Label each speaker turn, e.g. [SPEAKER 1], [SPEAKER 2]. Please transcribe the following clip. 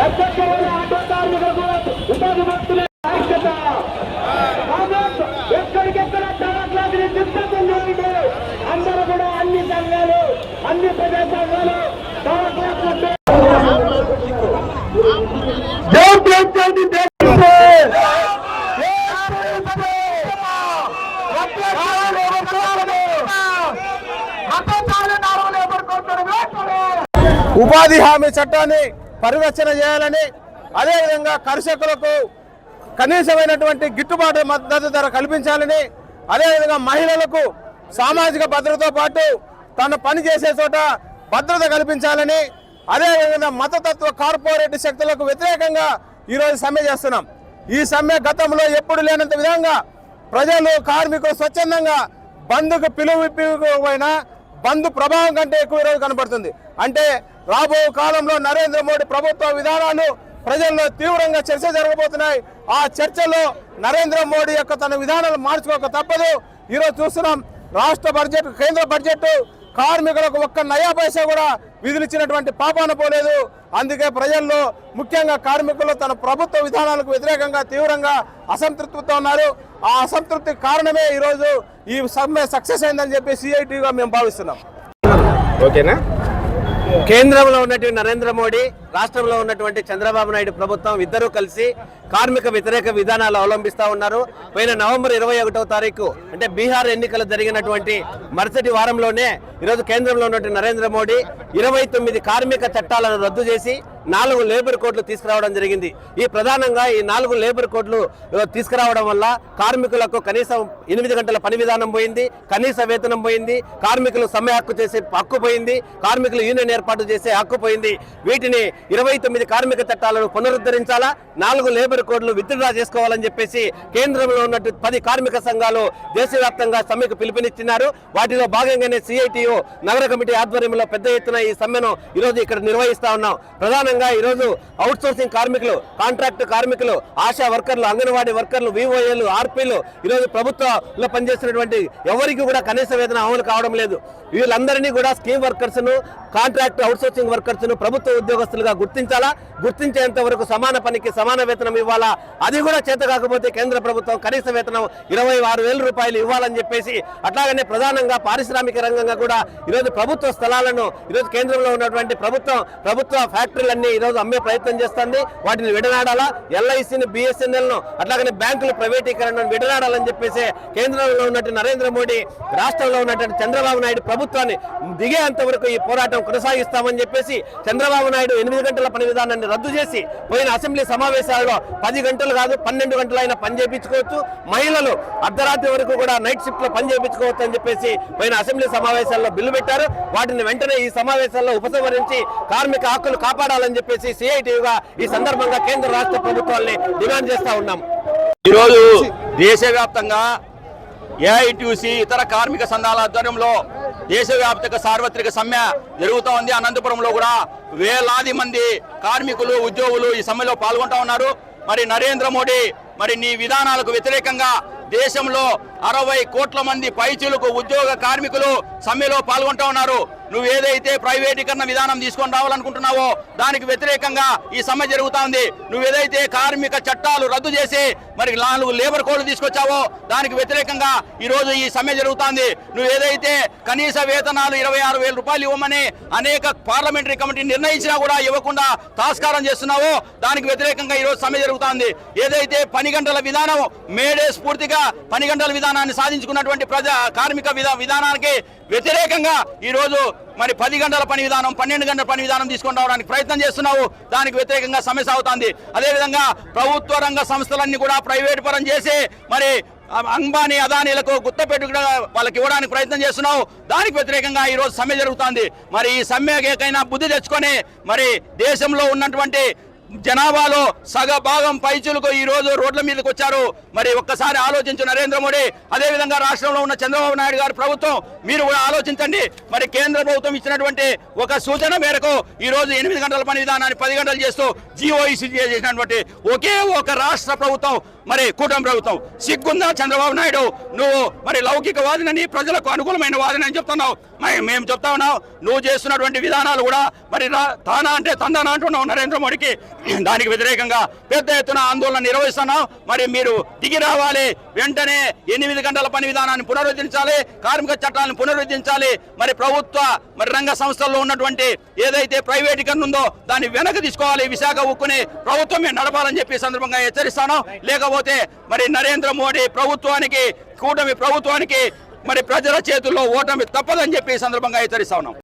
[SPEAKER 1] Auto కార్మికులకు ఉపాధి భక్తుల ఐక్యత ఎక్కడికెక్కడ తరగతి సిద్ధం చేయండి. అందరూ కూడా అన్ని సంఘాలు అన్ని ప్రజా సంఘాలు
[SPEAKER 2] ఉపాధి హామీ చట్టాన్ని పరిరక్షణ చేయాలని, అదేవిధంగా కర్షకులకు కనీసమైనటువంటి గిట్టుబాటు మద్దతు ధర కల్పించాలని, అదేవిధంగా మహిళలకు సామాజిక భద్రతతో పాటు తన పని చేసే చోట భద్రత కల్పించాలని, అదేవిధంగా మతతత్వ కార్పొరేట్ శక్తులకు వ్యతిరేకంగా ఈరోజు సమ్మె చేస్తున్నాం. ఈ సమ్మె గతంలో ఎప్పుడు లేనంత విధంగా ప్రజలు కార్మికులు స్వచ్ఛందంగా బంద్కు పిలుపుపోయినా బంద్ ప్రభావం కంటే ఎక్కువ ఈరోజు కనబడుతుంది. అంటే రాబో కాలంలో నరేంద్ర మోడీ ప్రభుత్వ విధానాలు ప్రజల్లో తీవ్రంగా చర్చ జరగబోతున్నాయి. ఆ చర్చలో నరేంద్ర మోడీ యొక్క తన విధానాలు మార్చుకోక తప్పదు. ఈరోజు చూస్తున్నాం, రాష్ట్ర బడ్జెట్, కేంద్ర బడ్జెట్ కార్మికులకు ఒక్క నయా పైసా కూడా విధులిచ్చినటువంటి పాపాన పోలేదు. అందుకే ప్రజల్లో ముఖ్యంగా కార్మికులు తన ప్రభుత్వ విధానాలకు వ్యతిరేకంగా తీవ్రంగా అసంతృప్తితో ఉన్నారు. ఆ అసంతృప్తి కారణమే ఈరోజు ఈ సమ్మె సక్సెస్ అయిందని చెప్పి సిఐటిగా మేము భావిస్తున్నాం.
[SPEAKER 3] ఓకేనా? కేంద్రంలో ఉన్నటువంటి నరేంద్ర మోడీ, రాష్ట్రంలో ఉన్నటువంటి చంద్రబాబు నాయుడు ప్రభుత్వం ఇద్దరూ కలిసి కార్మిక వ్యతిరేక విధానాలు అవలంబిస్తూ ఉన్నారు. పోయిన నవంబర్ 21వ తారీఖు అంటే బీహార్ ఎన్నికలు జరిగినటువంటి మరుసటి వారంలోనే ఈరోజు కేంద్రంలో ఉన్నటువంటి నరేంద్ర మోడీ 29 కార్మిక చట్టాలను రద్దు చేసి 4 లేబర్ కోడ్లు తీసుకురావడం జరిగింది. ఈ ప్రధానంగా ఈ 4 లేబర్ కోడ్లు తీసుకురావడం వల్ల కార్మికులకు కనీసం 8 గంటల పని విధానం పోయింది, కనీస వేతనం పోయింది, కార్మికులు సమ్మె హక్కు చేసే హక్కు పోయింది, కార్మికులు యూనియన్ ఏర్పాటు చేసే హక్కు పోయింది. వీటిని 29 కార్మిక చట్టాలను పునరుద్ధరించాలా, 4 లేబర్ కోడ్లు విత్డ్రా చేసుకోవాలని చెప్పేసి కేంద్రంలో ఉన్నట్టు 10 కార్మిక సంఘాలు దేశవ్యాప్తంగా సమ్మెకు పిలుపునిచ్చినారు. వాటిలో భాగంగానే సిఐటియు నగర కమిటీ ఆధ్వర్యంలో పెద్ద ఎత్తున ఈ సమ్మెను ఈరోజు ఇక్కడ నిర్వహిస్తా ఉన్నాం. ప్రధానంగా ఈరోజు అవుట్ సోర్సింగ్ కార్మికులు, కాంట్రాక్ట్ కార్మికులు, ఆశా వర్కర్లు, అంగన్వాడీ వర్కర్లు, విఓఏలు, ఆర్పీలు, ఈరోజు ప్రభుత్వంలో పనిచేస్తున్నటువంటి ఎవరికి కూడా కనీస వేతనం అమలు కావడం లేదు. వీళ్ళందరినీ కూడా స్కీమ్ వర్కర్స్ ను, కాంట్రాక్ట్ అవుట్ సోర్సింగ్ వర్కర్స్ ను ప్రభుత్వ ఉద్యోగస్తులుగా గుర్తించాలా, గుర్తించేంత వరకు సమాన పనికి సమాన వేతనం ఇవ్వాలా. అది కూడా చేత కాకపోతే కేంద్ర ప్రభుత్వం కనీస వేతనం 26,000 రూపాయలు ఇవ్వాలని చెప్పేసి, అట్లాగనే ప్రధానంగా పారిశ్రామిక రంగంగా కూడా ఈరోజు ప్రభుత్వ స్థలాలను ఈరోజు కేంద్రంలో ఉన్నటువంటి ప్రభుత్వ ఫ్యాక్టరీలన్నీ ఈరోజు అమ్మే ప్రయత్నం చేస్తుంది. వాటిని విడనాడాలా, ఎల్ఐసిని, బిఎస్ఎన్ఎల్ ను, అట్లాగనే బ్యాంకుల ప్రైవేటీకరణను విడనాడాలని చెప్పేసి కేంద్రంలో ఉన్నటువంటి నరేంద్ర మోడీ, రాష్ట్రంలో ఉన్నటువంటి చంద్రబాబు నాయుడు ప్రభుత్వాన్ని దిగేంత వరకు ఈ పోరాటం కొనసాగిస్తామని చెప్పేసి చంద్రబాబు నాయుడు 8 గంటల పని విధానాన్ని రద్దు చేసి పోయిన అసెంబ్లీ సమావేశాల్లో 10 గంటలు కాదు 12 గంటలైనా పని చేయించుకోవచ్చు, మహిళలు అర్ధరాత్రి వరకు కూడా నైట్ షిఫ్ట్ లో పని చేయించుకోవచ్చు అని చెప్పేసి పోయిన అసెంబ్లీ సమావేశాల్లో బిల్లు పెట్టారు. వాటిని వెంటనే ఈ సమావేశాల్లో ఉపసంహరించి కార్మిక హక్కులు కాపాడాలని చెప్పేసి సిఐటిగా ఈ సందర్భంగా కేంద్ర రాష్ట్ర ప్రభుత్వాన్ని డిమాండ్ చేస్తా ఉన్నాం.
[SPEAKER 4] ఈరోజు దేశవ్యాప్తంగా ఏఐటీయూసీ ఇతర కార్మిక సంఘాల ఆధ్వర్యంలో దేశవ్యాప్తంగా సార్వత్రిక సమ్మె జరుగుతూ ఉంది. అనంతపురంలో కూడా వేలాది మంది కార్మికులు, ఉద్యోగులు ఈ సమ్మెలో పాల్గొంటా ఉన్నారు. మరి నరేంద్ర మోడీ నీ విధానాలకు వ్యతిరేకంగా దేశంలో 60 కోట్ల మంది పైచిలకు ఉద్యోగ కార్మికులు సమ్మెలో పాల్గొంటా ఉన్నారు. నువ్వు ఏదైతే ప్రైవేటీకరణ విధానం తీసుకొని రావాలనుకుంటున్నావో దానికి వ్యతిరేకంగా ఈ సమ్మె జరుగుతా ఉంది. నువ్వేదైతే కార్మిక చట్టాలు రద్దు చేసి 4 లేబర్ కోడ్లు తీసుకొచ్చావో దానికి వ్యతిరేకంగా ఈ రోజు ఈ సమ్మె జరుగుతోంది. నువ్వేదైతే కనీస వేతనాలు 26,000 రూపాయలు ఇవ్వమని అనేక పార్లమెంటరీ కమిటీ నిర్ణయించినా కూడా ఇవ్వకుండా తాస్కారం చేస్తున్నావో దానికి వ్యతిరేకంగా ఈ రోజు సమ్మె జరుగుతోంది. ఏదైతే పని గంటల విధానం మేడే స్ఫూర్తిగా పని గంటల విధానాన్ని సాధించుకున్నటువంటి కార్మిక విధానానికి వ్యతిరేకంగా ఈ రోజు 10 గంటల పని విధానం, 12 గంటల పని విధానం తీసుకొని రావడానికి ప్రయత్నం చేస్తున్నావు. దానికి వ్యతిరేకంగా సమ్మె సాగుతోంది. అదేవిధంగా ప్రభుత్వ రంగ సంస్థలన్నీ కూడా ప్రైవేట్ పరం చేసి అంబానీ, అదానీలకు గుత్తపెట్టు వాళ్ళకి ఇవ్వడానికి ప్రయత్నం చేస్తున్నావు. దానికి వ్యతిరేకంగా ఈ రోజు సమ్మె జరుగుతోంది. ఈ సమ్మెకైనా బుద్ధి తెచ్చుకొని దేశంలో ఉన్నటువంటి జనాభాలో సగభాగం పైచులకు ఈ రోజు రోడ్ల మీదకి వచ్చారు. ఒక్కసారి ఆలోచించు నరేంద్ర మోడీ, అదేవిధంగా రాష్ట్రంలో ఉన్న చంద్రబాబు నాయుడు గారి ప్రభుత్వం, మీరు కూడా ఆలోచించండి. కేంద్ర ప్రభుత్వం ఇచ్చినటువంటి ఒక సూచన మేరకు ఈ రోజు 8 గంటల పని విధానాన్ని 10 గంటలు చేస్తూ జీవో ఇష్యూ చేసినటువంటి ఒకే ఒక రాష్ట్ర ప్రభుత్వం మరి కూటమి ప్రభుత్వం. సిగ్గుందా చంద్రబాబు నాయుడు? నువ్వు మరి లౌకికవాదినని, ప్రజలకు అనుకూలమైన వాదినని చెప్తున్నావు. మేము చెప్తా ఉన్నావు, నువ్వు చేస్తున్నటువంటి విధానాలు కూడా మరి తానా అంటే తందానా అంటున్నావు నరేంద్ర మోడీకి. దానికి వ్యతిరేకంగా పెద్ద ఎత్తున ఆందోళన నిర్వహిస్తున్నాం. మరి మీరు దిగి రావాలి, వెంటనే 8 గంటల పని విధానాన్ని పునరుద్ధరించాలి, కార్మిక చట్టాలను పునరుద్ధరించాలి. మరి ప్రభుత్వ రంగ సంస్థల్లో ఉన్నటువంటి ఏదైతే ప్రైవేటీకరణ ఉందో దాన్ని వెనక్కి తీసుకోవాలి. విశాఖ ఉక్కుని ప్రభుత్వమే నడపాలని చెప్పి సందర్భంగా హెచ్చరిస్తాను. లేకపోతే మరి నరేంద్ర మోడీ ప్రభుత్వానికి, కూటమి ప్రభుత్వానికి మరి ప్రజల చేతుల్లో ఓటమి తప్పదని చెప్పి సందర్భంగా హెచ్చరిస్తా ఉన్నాం.